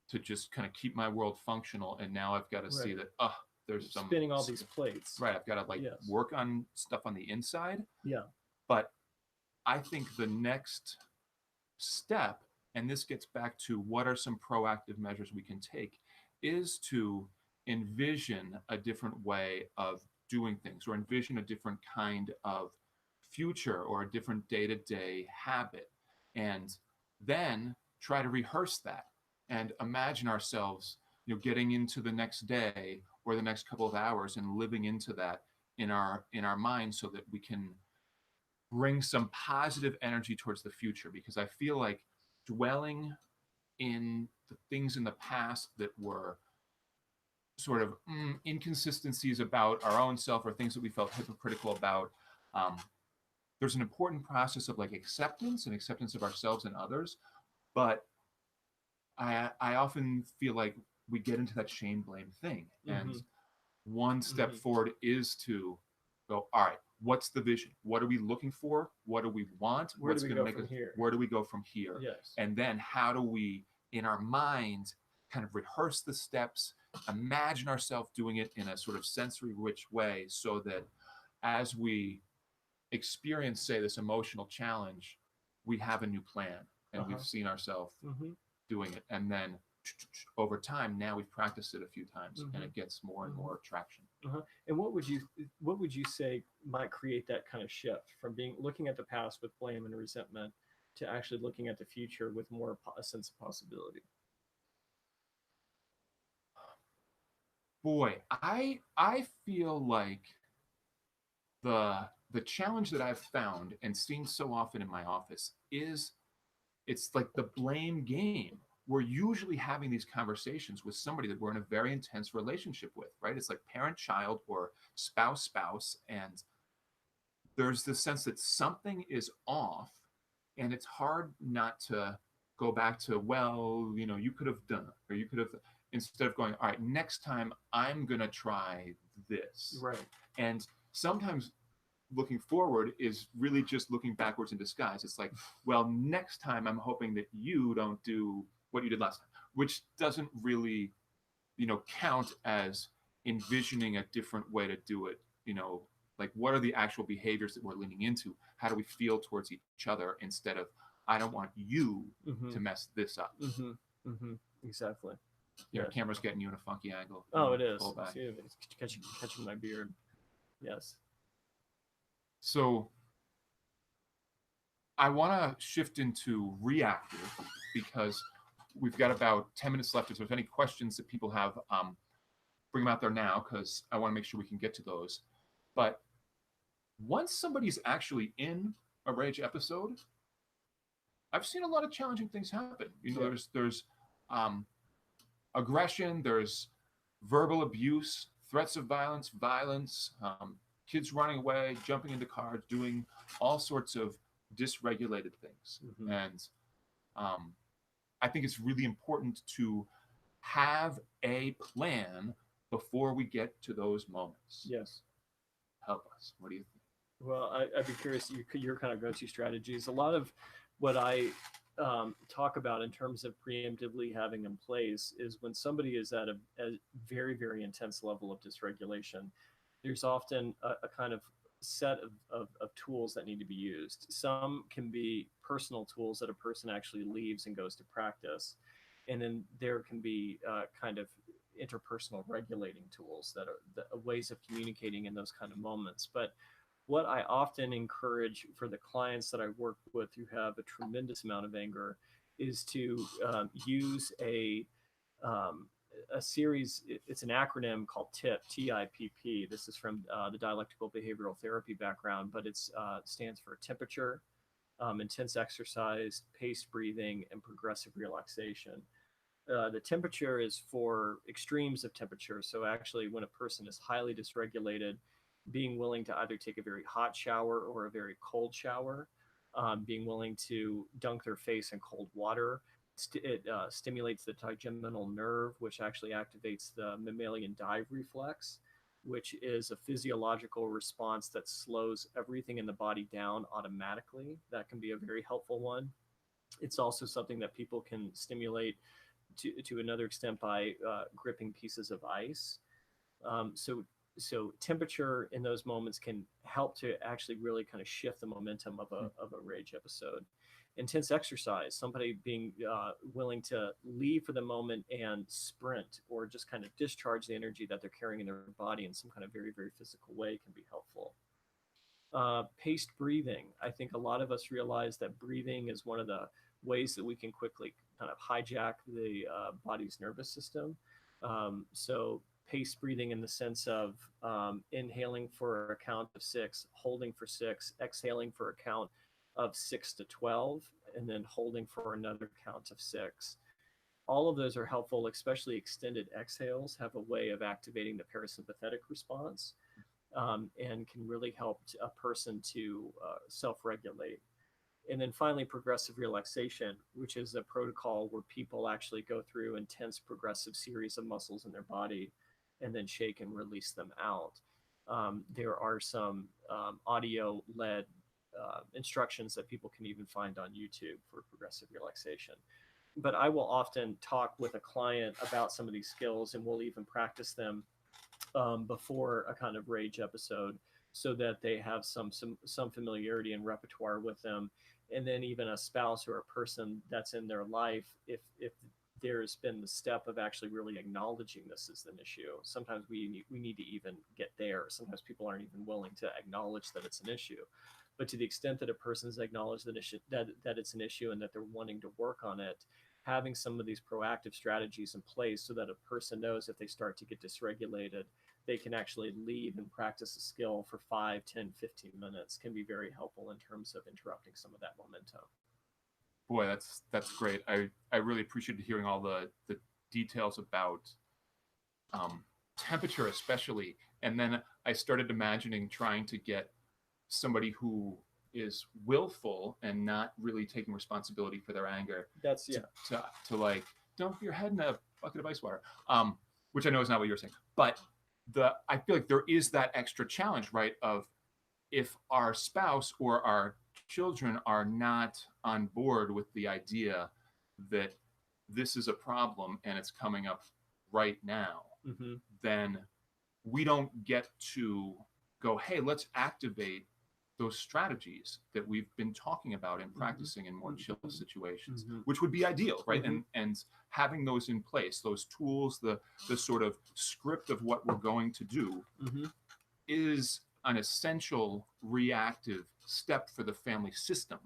S1: to just kind of keep my world functional, and now I've got to see
S2: Right.
S1: that there's some
S2: Spinning all these plates.
S1: right. I've got to like
S2: Yes.
S1: work on stuff on the inside.
S2: Yeah.
S1: But I think the next step, and this gets back to what are some proactive measures we can take, is to envision a different way of doing things or envision a different kind of future or a different day-to-day habit, and then try to rehearse that and imagine ourselves getting into the next day or the next couple of hours and living into that in our minds so that we can bring some positive energy towards the future, because I feel like dwelling in the things in the past that were sort of inconsistencies about our own self or things that we felt hypocritical about. There's an important process of like acceptance and acceptance of ourselves and others, but I often feel like we get into that shame blame thing. And one step forward is to go, all right, what's the vision? What are we looking for? What do we want?
S2: Where
S1: What's
S2: do we
S1: going to
S2: go
S1: make
S2: from
S1: us,
S2: here?
S1: where do we go from here?
S2: Yes.
S1: And then how do we, in our minds, kind of rehearse the steps, imagine ourselves doing it in a sort of sensory rich way so that as we experience, say, this emotional challenge, we have a new plan and we've seen ourselves doing it. And then over time, now we've practiced it a few times and it gets more and more traction.
S2: And what would you say might create that kind of shift from looking at the past with blame and resentment to actually looking at the future with more a sense of possibility?
S1: Boy, I feel like the challenge that I've found and seen so often in my office is it's like the blame game. We're usually having these conversations with somebody that we're in a very intense relationship with, right? It's like parent-child or spouse, and there's this sense that something is off, and it's hard not to go back to, well, you could have done it, or you could have, instead of going, all right, next time I'm going to try this.
S2: Right.
S1: And sometimes looking forward is really just looking backwards in disguise. It's like, well, next time I'm hoping that you don't do what you did last time, which doesn't really, count as envisioning a different way to do it. Like what are the actual behaviors that we're leaning into? How do we feel towards each other instead of, I don't want you to mess this up.
S2: Exactly.
S1: Your camera's getting you in a funky angle.
S2: Oh, it is.
S1: Pull back.
S2: See, it's catching my beard. Yes.
S1: So I want to shift into reactive because we've got about 10 minutes left. If there's any questions that people have, bring them out there now because I want to make sure we can get to those. But once somebody's actually in a rage episode, I've seen a lot of challenging things happen. There's aggression, there's verbal abuse, threats of violence, kids running away, jumping into cars, doing all sorts of dysregulated things. And I think it's really important to have a plan before we get to those moments.
S2: Yes.
S1: Help us. What do you think?
S2: Well, I'd be curious, your kind of go-to strategies. A lot of what I talk about in terms of preemptively having in place is when somebody is at a very, very intense level of dysregulation, there's often a kind of set of tools that need to be used. Some can be personal tools that a person actually leaves and goes to practice. And then there can be kind of interpersonal regulating tools that are ways of communicating in those kind of moments. But what I often encourage for the clients that I work with who have a tremendous amount of anger is to use um, a series. It's an acronym called TIPP, T-I-P-P. This is from the dialectical behavioral therapy background, but it stands for temperature, intense exercise, paced breathing, and progressive relaxation. The temperature is for extremes of temperature. So actually, when a person is highly dysregulated, being willing to either take a very hot shower or a very cold shower, being willing to dunk their face in cold water. It stimulates the trigeminal nerve, which actually activates the mammalian dive reflex, which is a physiological response that slows everything in the body down automatically. That can be a very helpful one. It's also something that people can stimulate to another extent by gripping pieces of ice. Um, so so temperature in those moments can help to actually really kind of shift the momentum of a rage episode. Intense exercise, somebody being willing to leave for the moment and sprint or just kind of discharge the energy that they're carrying in their body in some kind of very, very physical way can be helpful. Paced breathing. I think a lot of us realize that breathing is one of the ways that we can quickly kind of hijack the body's nervous system. So paced breathing in the sense of inhaling for a count of 6, holding for 6, exhaling for a count of 6 to 12, and then holding for another count of 6. All of those are helpful, especially extended exhales have a way of activating the parasympathetic response, and can really help a person to self-regulate. And then finally, progressive relaxation, which is a protocol where people actually go through intense progressive series of muscles in their body and then shake and release them out. There are some audio-led instructions that people can even find on YouTube for progressive relaxation. But I will often talk with a client about some of these skills, and we'll even practice them before a kind of rage episode, so that they have some familiarity and repertoire with them. And then even a spouse or a person that's in their life, if there's been the step of actually really acknowledging this as an issue. Sometimes we need to even get there. Sometimes people aren't even willing to acknowledge that it's an issue. But to the extent that a person's acknowledged that it's an issue and that they're wanting to work on it, having some of these proactive strategies in place so that a person knows if they start to get dysregulated, they can actually leave and practice a skill for 5, 10, 15 minutes can be very helpful in terms of interrupting some of that momentum.
S1: Boy, that's great. I really appreciated hearing all the details about temperature, especially. And then I started imagining trying to get somebody who is willful and not really taking responsibility for their anger
S2: That's
S1: to like dump your head in a bucket of ice water, which I know is not what you're saying. But I feel like there is that extra challenge, right? Of if our spouse or our children are not on board with the idea that this is a problem and it's coming up right now,
S2: Mm-hmm.
S1: then we don't get to go, hey, let's activate those strategies that we've been talking about and practicing in more chill situations, which would be ideal, right? And having those in place, those tools, the sort of script of what we're going to do is an essential reactive step for the family system.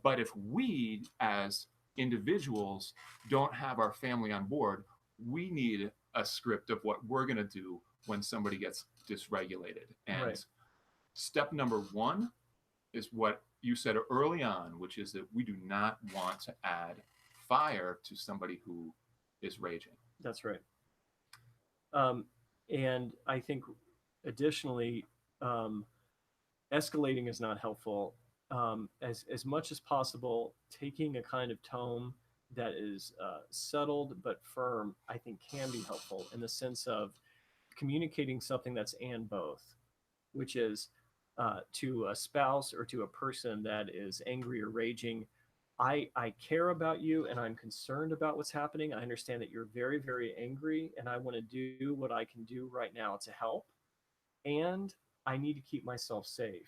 S1: But if we as individuals don't have our family on board, we need a script of what we're going to do when somebody gets dysregulated. And step number 1 is what you said early on, which is that we do not want to add fire to somebody who is raging.
S2: That's right. And I think additionally, escalating is not helpful. As much as possible, taking a kind of tone that is settled but firm, I think can be helpful in the sense of communicating something that's and both, which is to a spouse or to a person that is angry or raging. I care about you and I'm concerned about what's happening. I understand that you're very, very angry and I want to do what I can do right now to help. And I need to keep myself safe.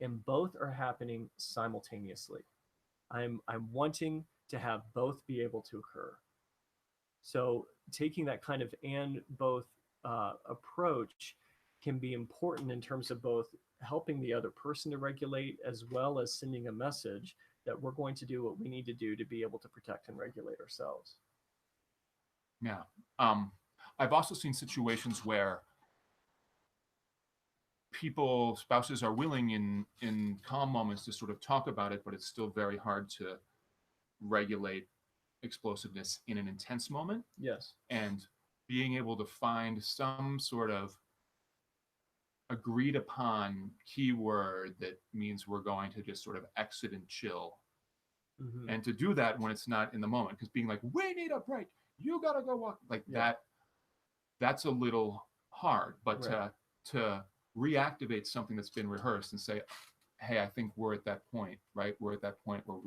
S2: And both are happening simultaneously. I'm wanting to have both be able to occur. So taking that kind of and both approach can be important in terms of both helping the other person to regulate as well as sending a message that we're going to do what we need to do to be able to protect and regulate ourselves.
S1: Yeah. I've also seen situations where spouses are willing in calm moments to sort of talk about it, but it's still very hard to regulate explosiveness in an intense moment.
S2: Yes.
S1: And being able to find some sort of agreed upon keyword that means we're going to just sort of exit and chill.
S2: Mm-hmm.
S1: And to do that when it's not in the moment, because being like, we need a break, you gotta go walk, like that's a little hard. But
S2: Right.
S1: to reactivate something that's been rehearsed and say, hey, I think we're at that point, right? We're at that point where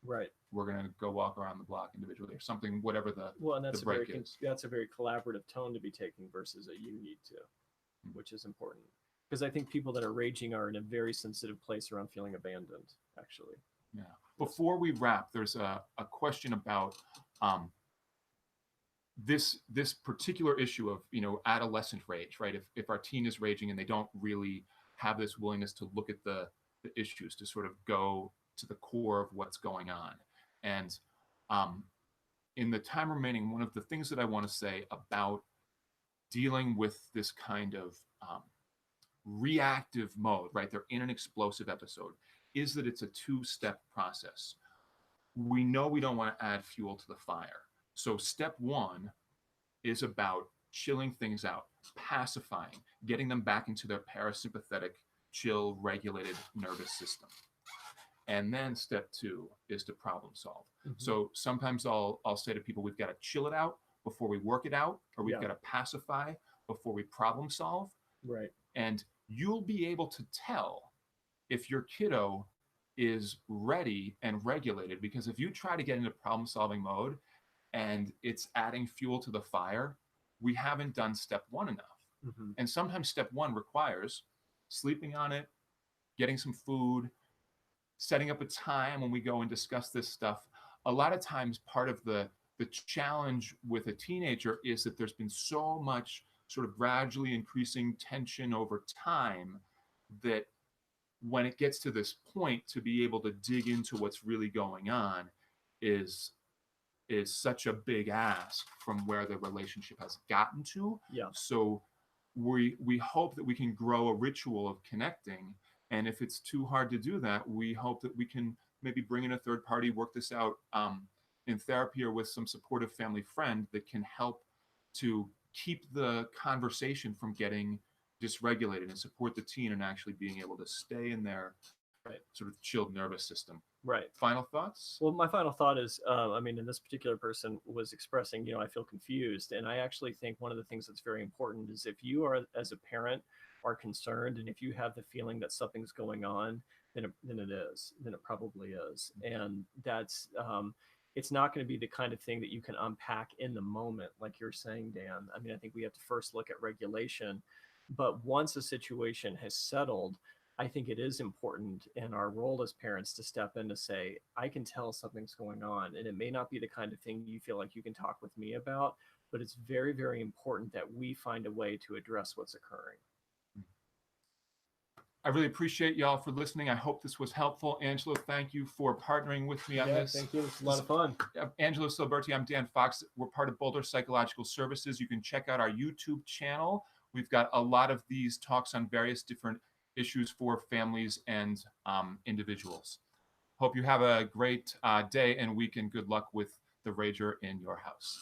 S2: Right.
S1: we're gonna go walk around the block individually or something, whatever the
S2: Well, and
S1: the break is.
S2: that's a very collaborative tone to be taking versus a you need to, which is important. Because I think people that are raging are in a very sensitive place around feeling abandoned, actually.
S1: Yeah. Before we wrap, there's a question about this particular issue of adolescent rage, right? If our teen is raging and they don't really have this willingness to look at the issues, to sort of go to the core of what's going on. And in the time remaining, one of the things that I want to say about dealing with this kind of reactive mode, right? They're in an explosive episode, is that it's a two-step process. We know we don't want to add fuel to the fire. So step one is about chilling things out, pacifying, getting them back into their parasympathetic, chill, regulated nervous system. And then step two is to problem solve. Mm-hmm. So sometimes I'll say to people, we've got to chill it out before we work it out, or we've got to pacify before we problem solve.
S2: Right.
S1: And you'll be able to tell if your kiddo is ready and regulated, because if you try to get into problem solving mode and it's adding fuel to the fire, we haven't done step one enough. Mm-hmm. And sometimes step one requires sleeping on it, getting some food, setting up a time when we go and discuss this stuff. A lot of times part of the challenge with a teenager is that there's been so much sort of gradually increasing tension over time that when it gets to this point, to be able to dig into what's really going on is such a big ask from where the relationship has gotten to.
S2: Yeah.
S1: So we hope that we can grow a ritual of connecting. And if it's too hard to do that, we hope that we can maybe bring in a third party, work this out in therapy or with some supportive family friend that can help to keep the conversation from getting dysregulated and support the teen and actually being able to stay in their sort of chilled nervous system.
S2: Right.
S1: Final thoughts?
S2: Well, my final thought is, and this particular person was expressing, I feel confused. And I actually think one of the things that's very important is if you are, as a parent, are concerned, and if you have the feeling that something's going on, then it probably is. And that's, it's not going to be the kind of thing that you can unpack in the moment, like you're saying, Dan. I mean, I think we have to first look at regulation. But once a situation has settled, I think it is important in our role as parents to step in to say, I can tell something's going on, and it may not be the kind of thing you feel like you can talk with me about, but it's very, very important that we find a way to address what's occurring.
S1: I really appreciate y'all for listening. I hope this was helpful. Angelo, thank you for partnering with me on this.
S2: Thank you. It's a lot of fun.
S1: Angelo Siliberti, I'm Dan Fox. We're part of Boulder Psychological Services. You can check out our YouTube channel. We've got a lot of these talks on various different issues for families and individuals. Hope you have a great day and week, and good luck with the rager in your house.